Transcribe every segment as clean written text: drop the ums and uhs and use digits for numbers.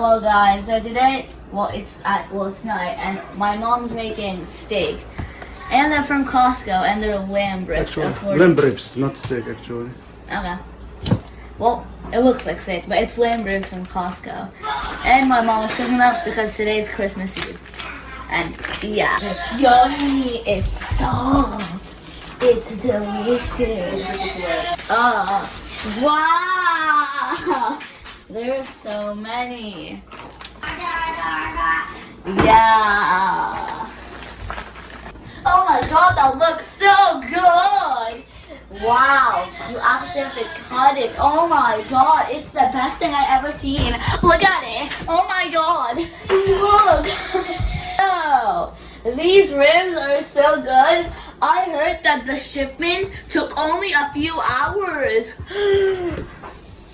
Hello guys, so today, it's night, and my mom's making steak, and they're from Costco, and they're lamb ribs. Lamb ribs, not steak actually. Okay. Well, it looks like steak, but it's lamb ribs from Costco. And my mom is cooking up because today's Christmas Eve. And yeah, it's yummy, it's soft, it's delicious. Wow! There's so many. Yeah. Oh my god, that looks so good. Wow, you actually have to cut it. Oh my god, it's the best thing I ever seen. Look at it. Oh my god. Look. Oh, these ribs are so good. I heard that the shipment took only a few hours.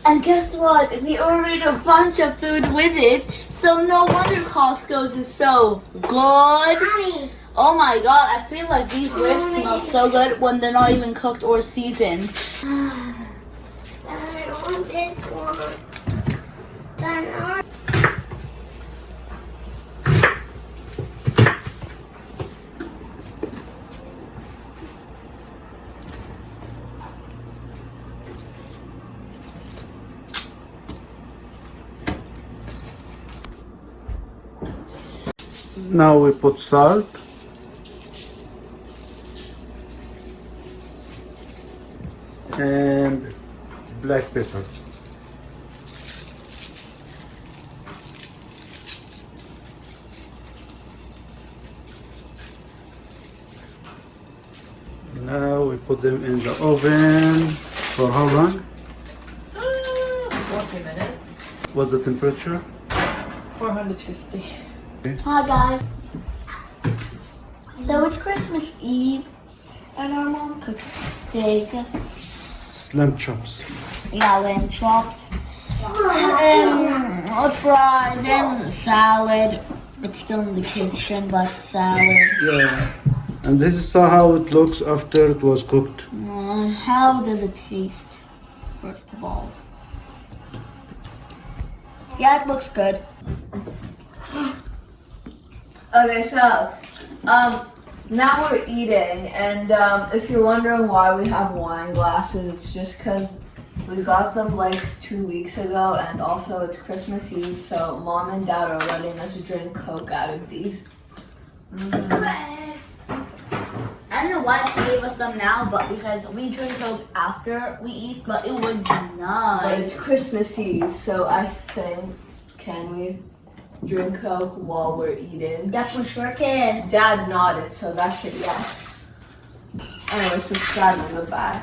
And guess what? We ordered a bunch of food with it, so no wonder Costco's is so good. Mommy. Oh my god, I feel like these ribs smell so good when they're not even cooked or seasoned. I want this one. Now we put salt. And black pepper. Now we put them in the oven for how long? 40 minutes. What's the temperature? 450. Hi guys. So it's Christmas Eve, and our mom cooked steak. Lamb chops. Yeah, lamb chops. And fries and salad. It's still in the kitchen, but salad. Yeah. And this is how it looks after it was cooked. How does it taste, first of all? Yeah, it looks good. Okay, so now we're eating, and if you're wondering why we have wine glasses, it's just because we got them like 2 weeks ago, and also it's Christmas Eve, so Mom and Dad are letting us drink Coke out of these. I don't know why she gave us them now, but because we drink Coke after we eat, but it would be But nice. it's Christmas Eve, so I think, can we drink Coke while we're eating? Yes, we sure can. Dad nodded, so that's a yes. Anyway, subscribe and goodbye.